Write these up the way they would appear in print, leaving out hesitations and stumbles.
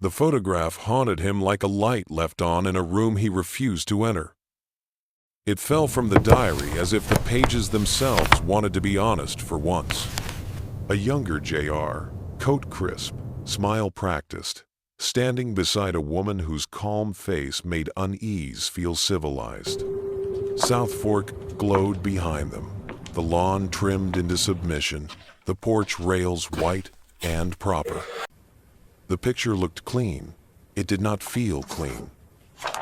The photograph haunted him like a light left on in a room he refused to enter. It fell from the diary as if the pages themselves wanted to be honest for once. A younger JR, coat crisp, smile practiced, standing beside a woman whose calm face made unease feel civilized. South Fork glowed behind them, the lawn trimmed into submission, the porch rails white and proper. The picture looked clean. It did not feel clean.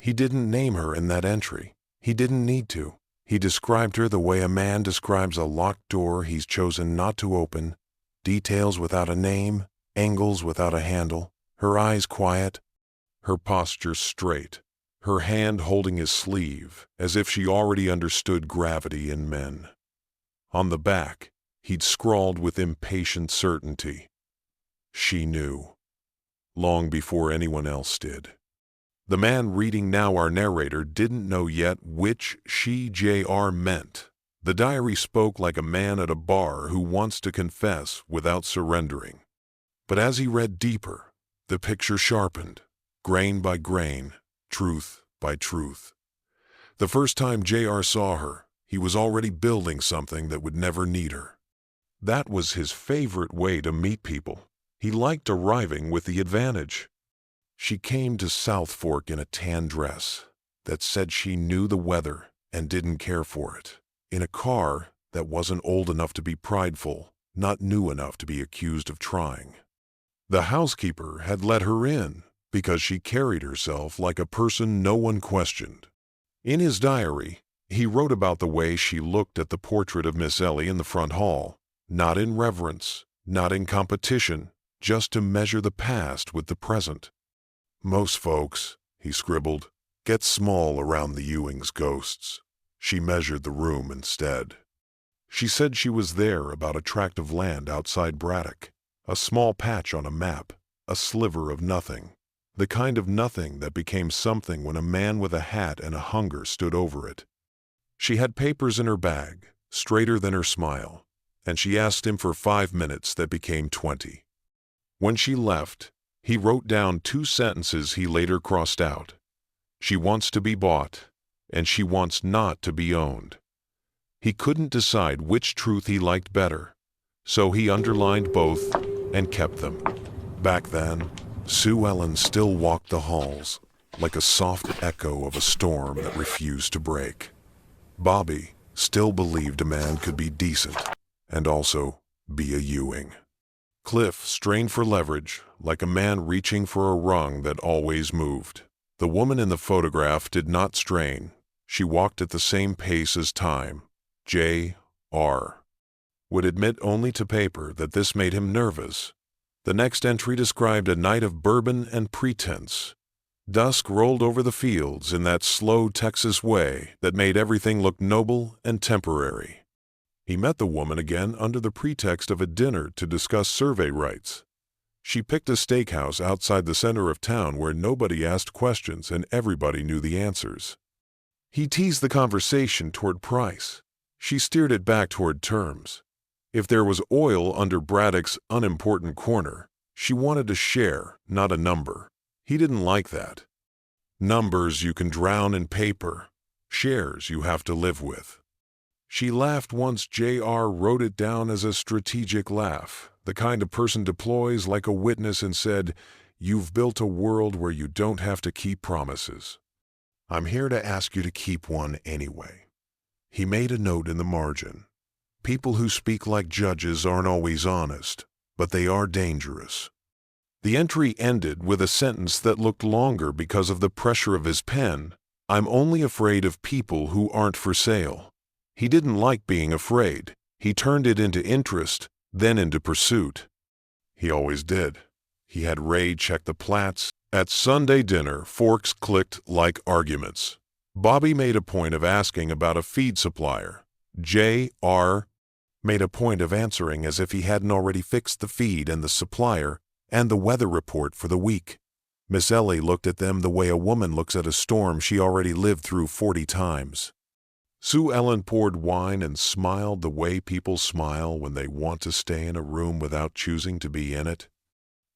He didn't name her in that entry. He didn't need to. He described her the way a man describes a locked door he's chosen not to open, details without a name, angles without a handle, her eyes quiet, her posture straight, her hand holding his sleeve as if she already understood gravity in men. On the back, he'd scrawled with impatient certainty. She knew. Long before anyone else did. The man reading now, our narrator, didn't know yet which she JR meant. The diary spoke like a man at a bar who wants to confess without surrendering. But as he read deeper, the picture sharpened, grain by grain, truth by truth. The first time JR saw her, he was already building something that would never need her. That was his favorite way to meet people. He liked arriving with the advantage. She came to South Fork in a tan dress that said she knew the weather and didn't care for it, in a car that wasn't old enough to be prideful, not new enough to be accused of trying. The housekeeper had let her in because she carried herself like a person no one questioned. In his diary, he wrote about the way she looked at the portrait of Miss Ellie in the front hall, not in reverence, not in competition, just to measure the past with the present. Most folks, he scribbled, get small around the Ewing's ghosts. She measured the room instead. She said she was there about a tract of land outside Braddock, a small patch on a map, a sliver of nothing, the kind of nothing that became something when a man with a hat and a hunger stood over it. She had papers in her bag, straighter than her smile, and she asked him for 5 minutes that became 20. When she left, he wrote down 2 sentences he later crossed out. She wants to be bought, and she wants not to be owned. He couldn't decide which truth he liked better, so he underlined both and kept them. Back then, Sue Ellen still walked the halls, like a soft echo of a storm that refused to break. Bobby still believed a man could be decent and also be a Ewing. Cliff strained for leverage, like a man reaching for a rung that always moved. The woman in the photograph did not strain. She walked at the same pace as time. J.R. would admit only to paper that this made him nervous. The next entry described a night of bourbon and pretense. Dusk rolled over the fields in that slow Texas way that made everything look noble and temporary. He met the woman again under the pretext of a dinner to discuss survey rights. She picked a steakhouse outside the center of town where nobody asked questions and everybody knew the answers. He teased the conversation toward price. She steered it back toward terms. If there was oil under Braddock's unimportant corner, she wanted a share, not a number. He didn't like that. Numbers you can drown in paper. Shares you have to live with. She laughed once JR wrote it down as a strategic laugh, the kind a person deploys like a witness and said, "You've built a world where you don't have to keep promises. I'm here to ask you to keep one anyway." He made a note in the margin. People who speak like judges aren't always honest, but they are dangerous. The entry ended with a sentence that looked longer because of the pressure of his pen. I'm only afraid of people who aren't for sale. He didn't like being afraid. He turned it into interest, then into pursuit. He always did. He had Ray check the plats. At Sunday dinner, forks clicked like arguments. Bobby made a point of asking about a feed supplier. J.R. made a point of answering as if he hadn't already fixed the feed and the supplier and the weather report for the week. Miss Ellie looked at them the way a woman looks at a storm she already lived through 40 times. Sue Ellen poured wine and smiled the way people smile when they want to stay in a room without choosing to be in it.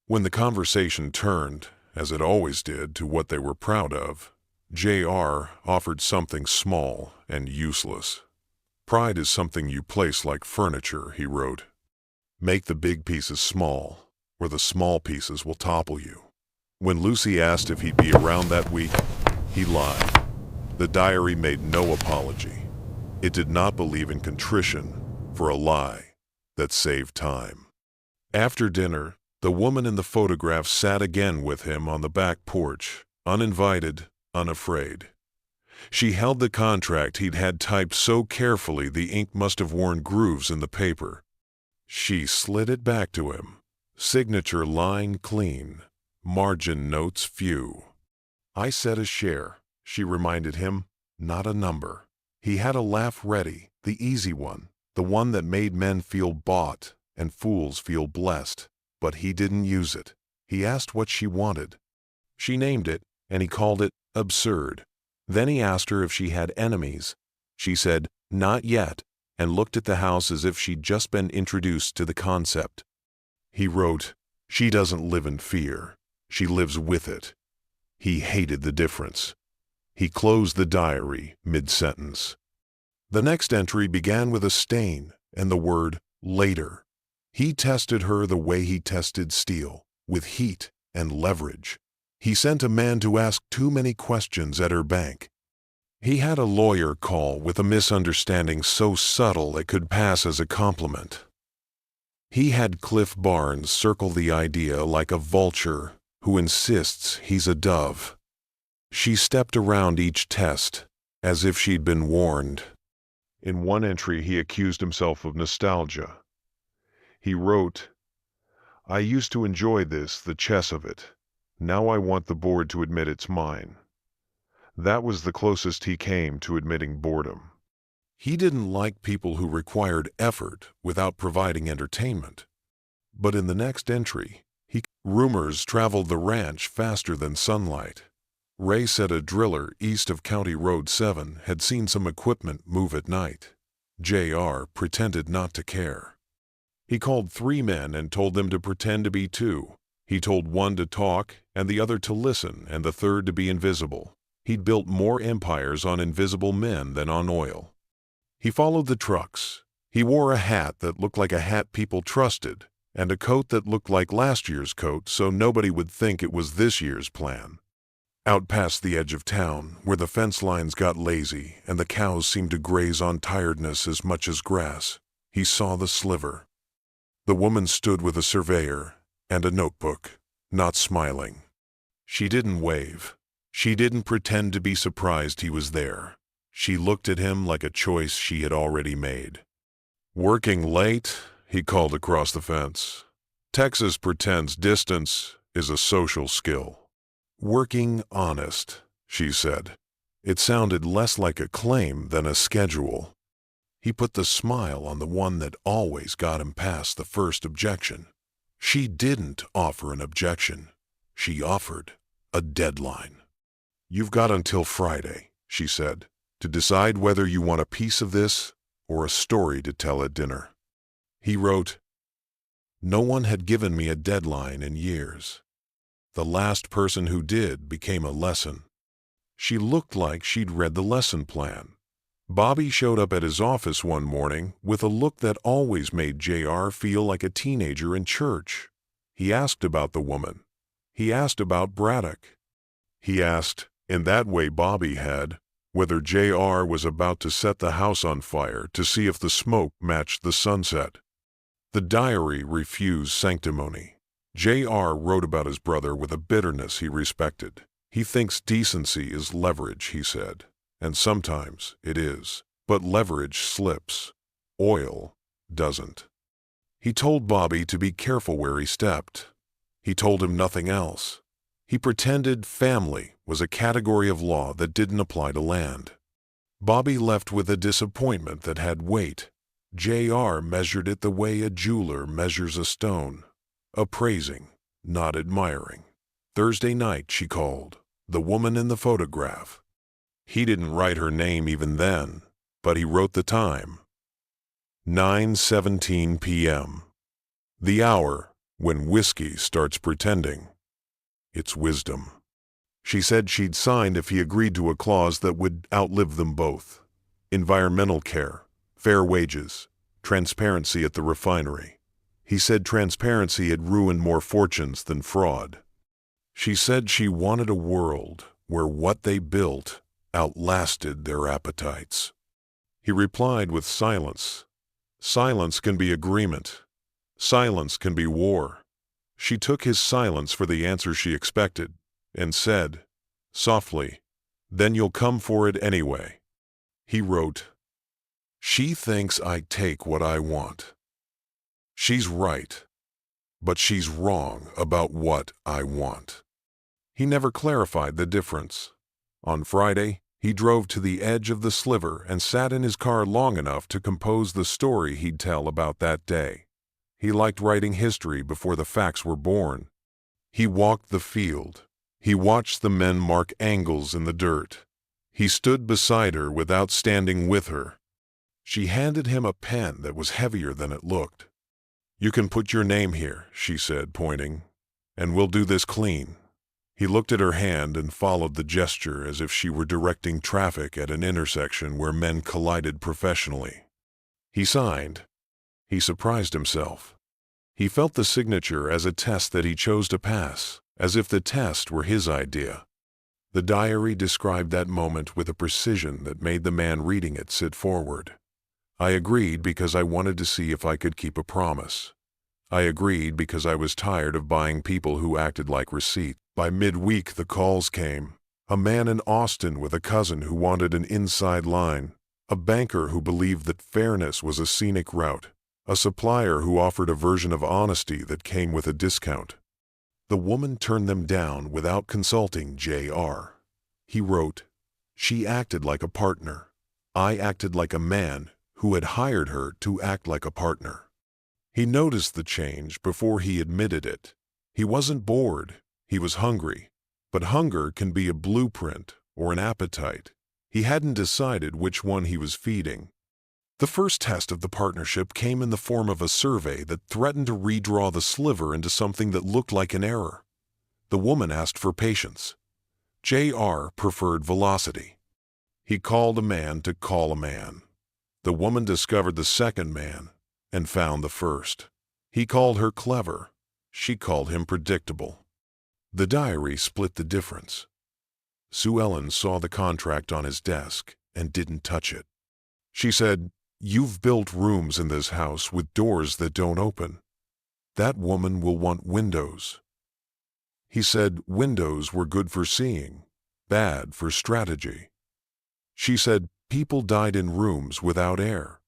When the conversation turned, as it always did, to what they were proud of, J.R. offered something small and useless. "Pride is something you place like furniture," he wrote. "Make the big pieces small, or the small pieces will topple you." When Lucy asked if he'd be around that week, he lied. The diary made no apology. It did not believe in contrition for a lie that saved time. After dinner, the woman in the photograph sat again with him on the back porch, uninvited, unafraid. She held the contract he'd had typed so carefully the ink must have worn grooves in the paper. She slid it back to him, signature line clean, margin notes few. "I said a share," she reminded him, "not a number." He had a laugh ready, the easy one, the one that made men feel bought and fools feel blessed, but he didn't use it. He asked what she wanted. She named it, and he called it absurd. Then he asked her if she had enemies. She said, "Not yet," and looked at the house as if she'd just been introduced to the concept. He wrote, "She doesn't live in fear. She lives with it." He hated the difference. He closed the diary mid-sentence. The next entry began with a stain and the word later. He tested her the way he tested steel, with heat and leverage. He sent a man to ask too many questions at her bank. He had a lawyer call with a misunderstanding so subtle it could pass as a compliment. He had Cliff Barnes circle the idea like a vulture who insists he's a dove. She stepped around each test as if she'd been warned. In one entry, he accused himself of nostalgia. He wrote, "I used to enjoy this, the chess of it. Now I want the board to admit it's mine." That was the closest he came to admitting boredom. He didn't like people who required effort without providing entertainment. But in the next entry, rumors traveled the ranch faster than sunlight. Ray said a driller east of County Road 7 had seen some equipment move at night. J.R. pretended not to care. He called 3 men and told them to pretend to be 2. He told one to talk and the other to listen and the third to be invisible. He'd built more empires on invisible men than on oil. He followed the trucks. He wore a hat that looked like a hat people trusted and a coat that looked like last year's coat so nobody would think it was this year's plan. Out past the edge of town, where the fence lines got lazy and the cows seemed to graze on tiredness as much as grass, he saw the sliver. The woman stood with a surveyor and a notebook, not smiling. She didn't wave. She didn't pretend to be surprised he was there. She looked at him like a choice she had already made. "Working late?" he called across the fence. "Texas pretends distance is a social skill." "Working honest," she said. It sounded less like a claim than a schedule. He put the smile on the one that always got him past the first objection. She didn't offer an objection. She offered a deadline. "You've got until Friday," she said, "to decide whether you want a piece of this or a story to tell at dinner." He wrote, "No one had given me a deadline in years. The last person who did became a lesson." She looked like she'd read the lesson plan. Bobby showed up at his office one morning with a look that always made J.R. feel like a teenager in church. He asked about the woman. He asked about Braddock. He asked, in that way Bobby had, whether J.R. was about to set the house on fire to see if the smoke matched the sunset. The diary refused sanctimony. J.R. wrote about his brother with a bitterness he respected. He thinks decency is leverage, he said, and sometimes it is, but leverage slips. Oil doesn't. He told Bobby to be careful where he stepped. He told him nothing else. He pretended family was a category of law that didn't apply to land. Bobby left with a disappointment that had weight. J.R. measured it the way a jeweler measures a stone. Appraising, not admiring. Thursday night, she called. The woman in the photograph. He didn't write her name even then, but he wrote the time. 9:17 p.m. The hour when whiskey starts pretending. It's wisdom. She said she'd signed if he agreed to a clause that would outlive them both. Environmental care, fair wages, transparency at the refinery. He said transparency had ruined more fortunes than fraud. She said she wanted a world where what they built outlasted their appetites. He replied with silence. Silence can be agreement. Silence can be war. She took his silence for the answer she expected and said, softly, "Then you'll come for it anyway." He wrote, "She thinks I take what I want. She's right, but she's wrong about what I want." He never clarified the difference. On Friday, he drove to the edge of the sliver and sat in his car long enough to compose the story he'd tell about that day. He liked writing history before the facts were born. He walked the field. He watched the men mark angles in the dirt. He stood beside her without standing with her. She handed him a pen that was heavier than it looked. "You can put your name here," she said, pointing, "and we'll do this clean." He looked at her hand and followed the gesture as if she were directing traffic at an intersection where men collided professionally. He signed. He surprised himself. He felt the signature as a test that he chose to pass, as if the test were his idea. The diary described that moment with a precision that made the man reading it sit forward. "I agreed because I wanted to see if I could keep a promise. I agreed because I was tired of buying people who acted like receipts." By midweek, the calls came. A man in Austin with a cousin who wanted an inside line, a banker who believed that fairness was a scenic route, a supplier who offered a version of honesty that came with a discount. The woman turned them down without consulting J.R. He wrote, "She acted like a partner. I acted like a man who had hired her to act like a partner." He noticed the change before he admitted it. He wasn't bored. He was hungry, but hunger can be a blueprint or an appetite. He hadn't decided which one he was feeding. The first test of the partnership came in the form of a survey that threatened to redraw the sliver into something that looked like an error. The woman asked for patience. J.R. preferred velocity. He called a man to call a man. The woman discovered the second man and found the first. He called her clever. She called him predictable. The diary split the difference. Sue Ellen saw the contract on his desk and didn't touch it. She said, "You've built rooms in this house with doors that don't open. That woman will want windows." He said windows were good for seeing, bad for strategy. She said people died in rooms without air.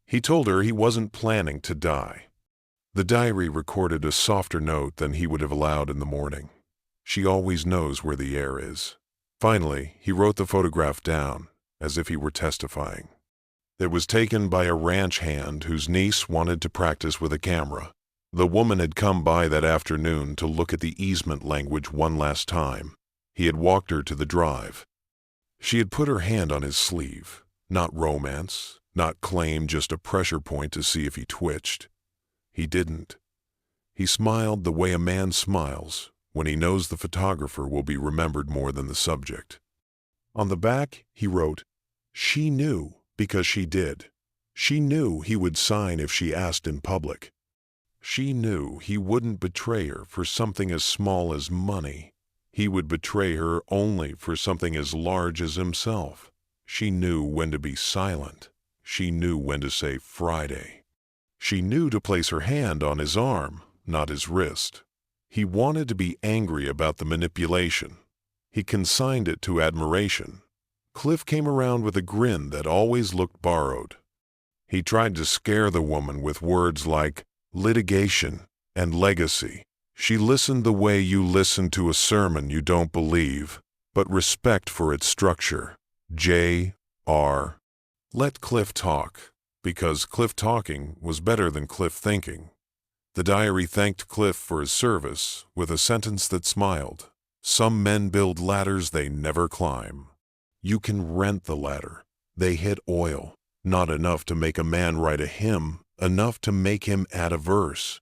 He told her he wasn't planning to die. The diary recorded a softer note than he would have allowed in the morning. She always knows where the air is. Finally, he wrote the photograph down, as if he were testifying. It was taken by a ranch hand whose niece wanted to practice with a camera. The woman had come by that afternoon to look at the easement language one last time. He had walked her to the drive. She had put her hand on his sleeve. Not romance, not claim, just a pressure point to see if he twitched. He didn't. He smiled the way a man smiles when he knows the photographer will be remembered more than the subject. On the back, he wrote, "She knew because she did. She knew he would sign if she asked in public. She knew he wouldn't betray her for something as small as money. He would betray her only for something as large as himself. She knew when to be silent. She knew when to say Friday. She knew to place her hand on his arm, not his wrist. He wanted to be angry about the manipulation. He consigned it to admiration. Cliff came around with a grin that always looked borrowed. He tried to scare the woman with words like litigation and legacy. She listened the way you listen to a sermon you don't believe, but respect for its structure. J.R. Let Cliff talk, because Cliff talking was better than Cliff thinking. The diary thanked Cliff for his service with a sentence that smiled. Some men build ladders they never climb. You can rent the ladder. They hit oil. Not enough to make a man write a hymn, enough to make him add a verse.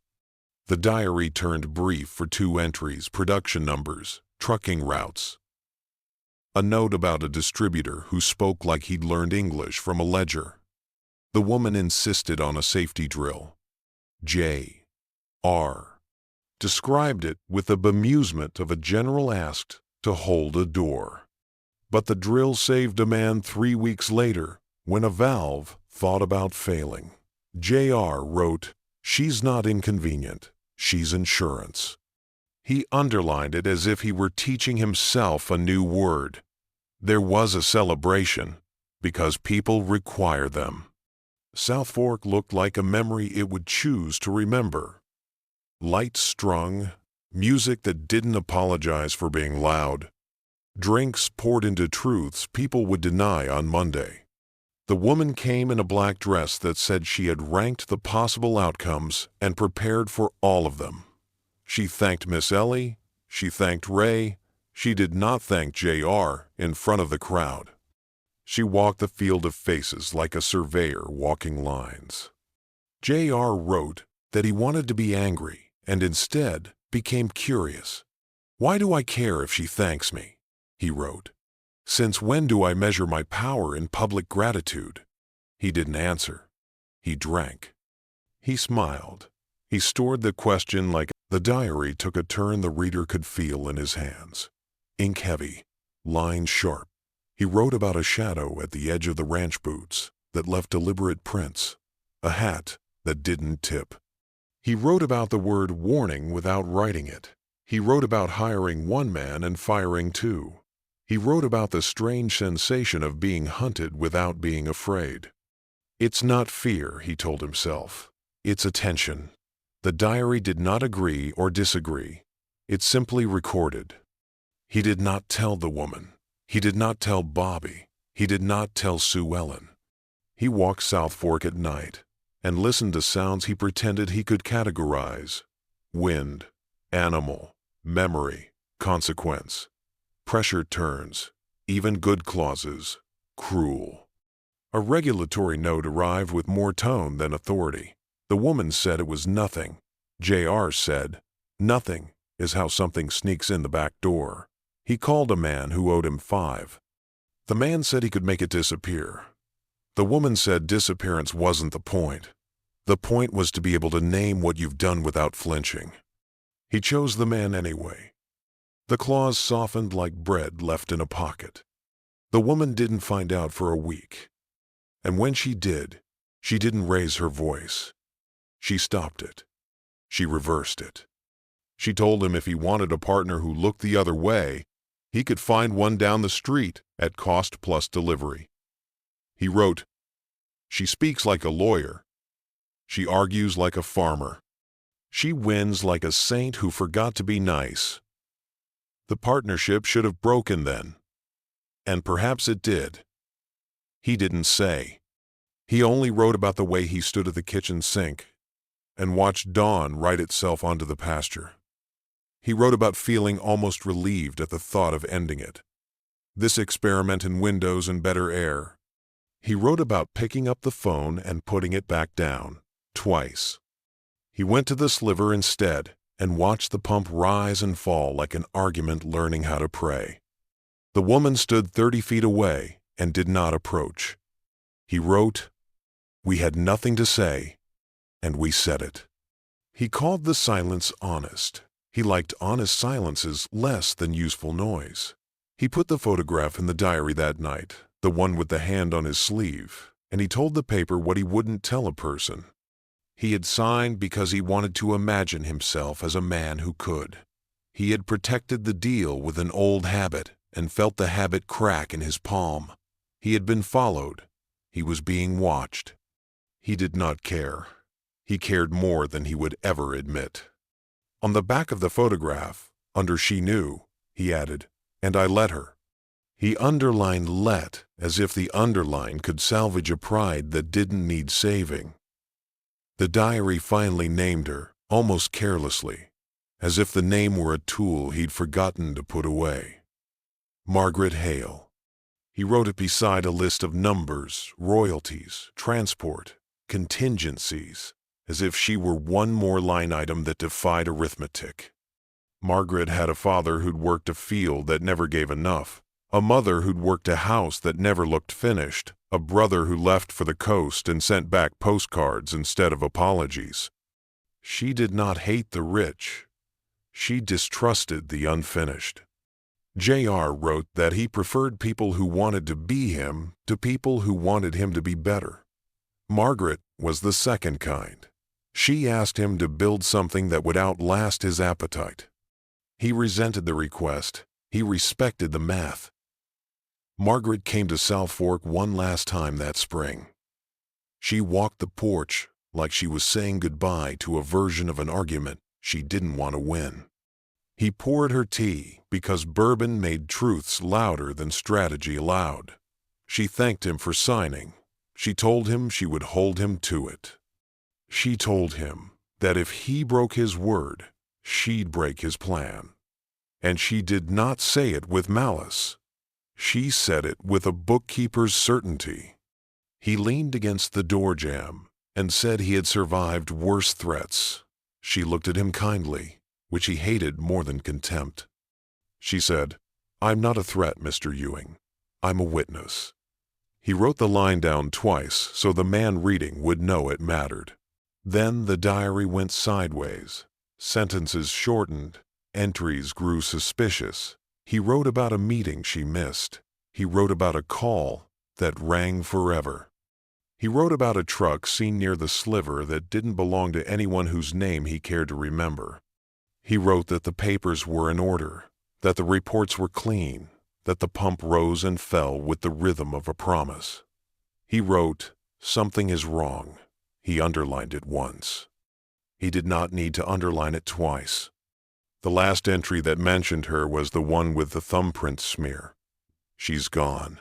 The diary turned brief for 2 entries, production numbers, trucking routes. A note about a distributor who spoke like he'd learned English from a ledger. The woman insisted on a safety drill. J.R. described it with the bemusement of a general asked to hold a door. But the drill saved a man 3 weeks later when a valve thought about failing. J.R. wrote, "She's not inconvenient. She's insurance." He underlined it as if he were teaching himself a new word. There was a celebration, because people require them. South Fork looked like a memory it would choose to remember. Lights strung, music that didn't apologize for being loud, drinks poured into truths people would deny on Monday. The woman came in a black dress that said she had ranked the possible outcomes and prepared for all of them. She thanked Miss Ellie, she thanked Ray, she did not thank J.R. in front of the crowd. She walked the field of faces like a surveyor walking lines. J.R. wrote that he wanted to be angry and instead became curious. "Why do I care if she thanks me?" he wrote. "Since when do I measure my power in public gratitude?" He didn't answer. He drank. He smiled. He stored the question like the diary took a turn the reader could feel in his hands. Ink heavy, lines sharp. He wrote about a shadow at the edge of the ranch boots that left deliberate prints, a hat that didn't tip. He wrote about the word warning without writing it. He wrote about hiring 1 man and firing 2. He wrote about the strange sensation of being hunted without being afraid. It's not fear, he told himself. It's attention. The diary did not agree or disagree. It simply recorded. He did not tell the woman. He did not tell Bobby. He did not tell Sue Ellen. He walked South Fork at night and listened to sounds he pretended he could categorize. Wind, animal, memory, consequence. Pressure turns, even good clauses, cruel. A regulatory note arrived with more tone than authority. The woman said it was nothing. J.R. said, "Nothing is how something sneaks in the back door." He called a man who owed him 5. The man said he could make it disappear. The woman said disappearance wasn't the point. The point was to be able to name what you've done without flinching. He chose the man anyway. The clause softened like bread left in a pocket. The woman didn't find out for a week. And when she did, she didn't raise her voice. She stopped it. She reversed it. She told him if he wanted a partner who looked the other way, he could find one down the street at cost plus delivery. He wrote, "She speaks like a lawyer. She argues like a farmer. She wins like a saint who forgot to be nice." The partnership should have broken then. And perhaps it did. He didn't say. He only wrote about the way he stood at the kitchen sink and watched dawn write itself onto the pasture. He wrote about feeling almost relieved at the thought of ending it. This experiment in windows and better air. He wrote about picking up the phone and putting it back down, twice. He went to the sliver instead and watched the pump rise and fall like an argument learning how to pray. The woman stood 30 feet away and did not approach. He wrote, "We had nothing to say, and we said it." He called the silence honest. He liked honest silences less than useful noise. He put the photograph in the diary that night, the one with the hand on his sleeve, and he told the paper what he wouldn't tell a person. He had signed because he wanted to imagine himself as a man who could. He had protected the deal with an old habit and felt the habit crack in his palm. He had been followed. He was being watched. He did not care. He cared more than he would ever admit. On the back of the photograph, under "She Knew," he added, "And I let her." He underlined "let" as if the underline could salvage a pride that didn't need saving. The diary finally named her, almost carelessly, as if the name were a tool he'd forgotten to put away. Margaret Hale. He wrote it beside a list of numbers, royalties, transport, contingencies. as if she were one more line item that defied arithmetic. Margaret had a father who'd worked a field that never gave enough, a mother who'd worked a house that never looked finished, a brother who left for the coast and sent back postcards instead of apologies. She did not hate the rich. She distrusted the unfinished. J.R. wrote that he preferred people who wanted to be him to people who wanted him to be better. Margaret was the second kind. She asked him to build something that would outlast his appetite. He resented the request. He respected the math. Margaret came to South Fork one last time that spring. She walked the porch like she was saying goodbye to a version of an argument she didn't want to win. He poured her tea because bourbon made truths louder than strategy allowed. She thanked him for signing. She told him she would hold him to it. She told him that if he broke his word, she'd break his plan. And she did not say it with malice. She said it with a bookkeeper's certainty. He leaned against the door jamb and said he had survived worse threats. She looked at him kindly, which he hated more than contempt. She said, "I'm not a threat, Mr. Ewing. I'm a witness." He wrote the line down twice so the man reading would know it mattered. Then the diary went sideways. Sentences shortened. Entries grew suspicious. He wrote about a meeting she missed. He wrote about a call that rang forever. He wrote about a truck seen near the sliver that didn't belong to anyone whose name he cared to remember. He wrote that the papers were in order, that the reports were clean, that the pump rose and fell with the rhythm of a promise. He wrote, "Something is wrong." He underlined it once. He did not need to underline it twice. The last entry that mentioned her was the one with the thumbprint smear. She's gone.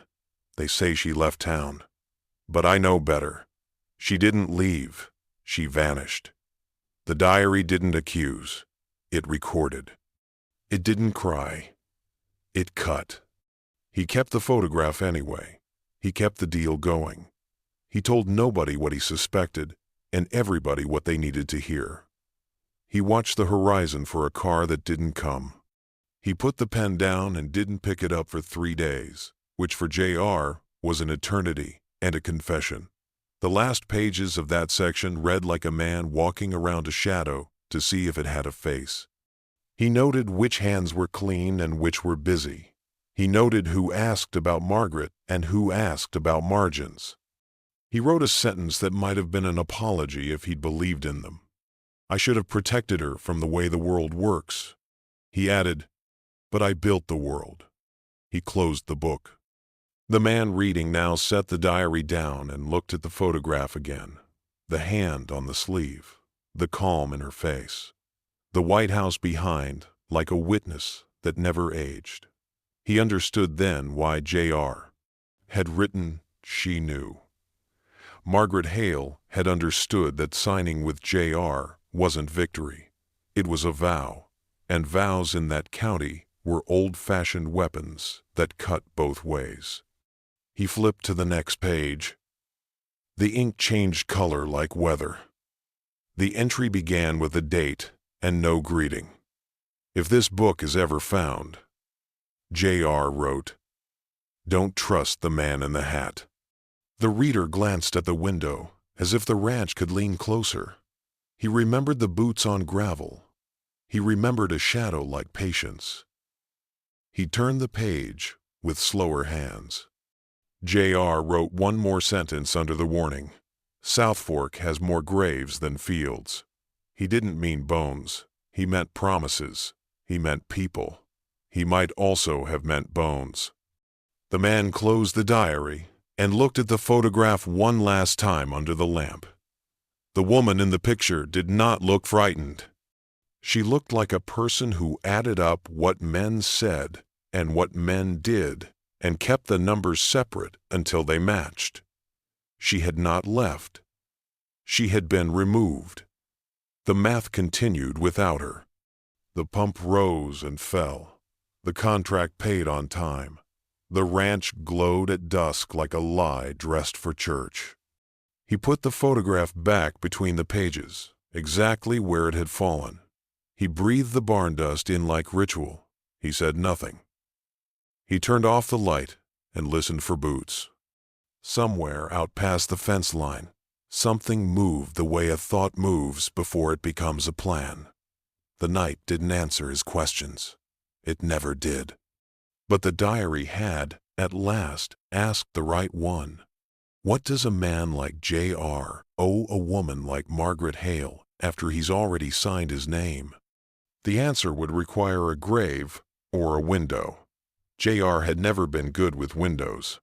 They say she left town. But I know better. She didn't leave. She vanished. The diary didn't accuse. It recorded. It didn't cry. It cut. He kept the photograph anyway. He kept the deal going. He told nobody what he suspected and everybody what they needed to hear. He watched the horizon for a car that didn't come. He put the pen down and didn't pick it up for 3 days, which for J.R. was an eternity and a confession. The last pages of that section read like a man walking around a shadow to see if it had a face. He noted which hands were clean and which were busy. He noted who asked about Margaret and who asked about margins. He wrote a sentence that might have been an apology if he'd believed in them. "I should have protected her from the way the world works." He added, "But I built the world." He closed the book. The man reading now set the diary down and looked at the photograph again. The hand on the sleeve, the calm in her face, the White House behind like a witness that never aged. He understood then why J.R. had written "She Knew." Margaret Hale had understood that signing with J.R. wasn't victory. It was a vow, and vows in that county were old-fashioned weapons that cut both ways. He flipped to the next page. The ink changed color like weather. The entry began with a date and no greeting. "If this book is ever found," J.R. wrote, "don't trust the man in the hat." The reader glanced at the window as if the ranch could lean closer. He remembered the boots on gravel. He remembered a shadow like patience. He turned the page with slower hands. J.R. wrote one more sentence under the warning. "South Fork has more graves than fields." He didn't mean bones. He meant promises. He meant people. He might also have meant bones. The man closed the diary and looked at the photograph one last time under the lamp. The woman in the picture did not look frightened. She looked like a person who added up what men said and what men did and kept the numbers separate until they matched. She had not left. She had been removed. The math continued without her. The pump rose and fell. The contract paid on time. The ranch glowed at dusk like a lie dressed for church. He put the photograph back between the pages, exactly where it had fallen. He breathed the barn dust in like ritual. He said nothing. He turned off the light and listened for boots. Somewhere out past the fence line, something moved the way a thought moves before it becomes a plan. The night didn't answer his questions. It never did. But the diary had, at last, asked the right one. What does a man like J.R. owe a woman like Margaret Hale after he's already signed his name? The answer would require a grave or a window. J.R. had never been good with windows.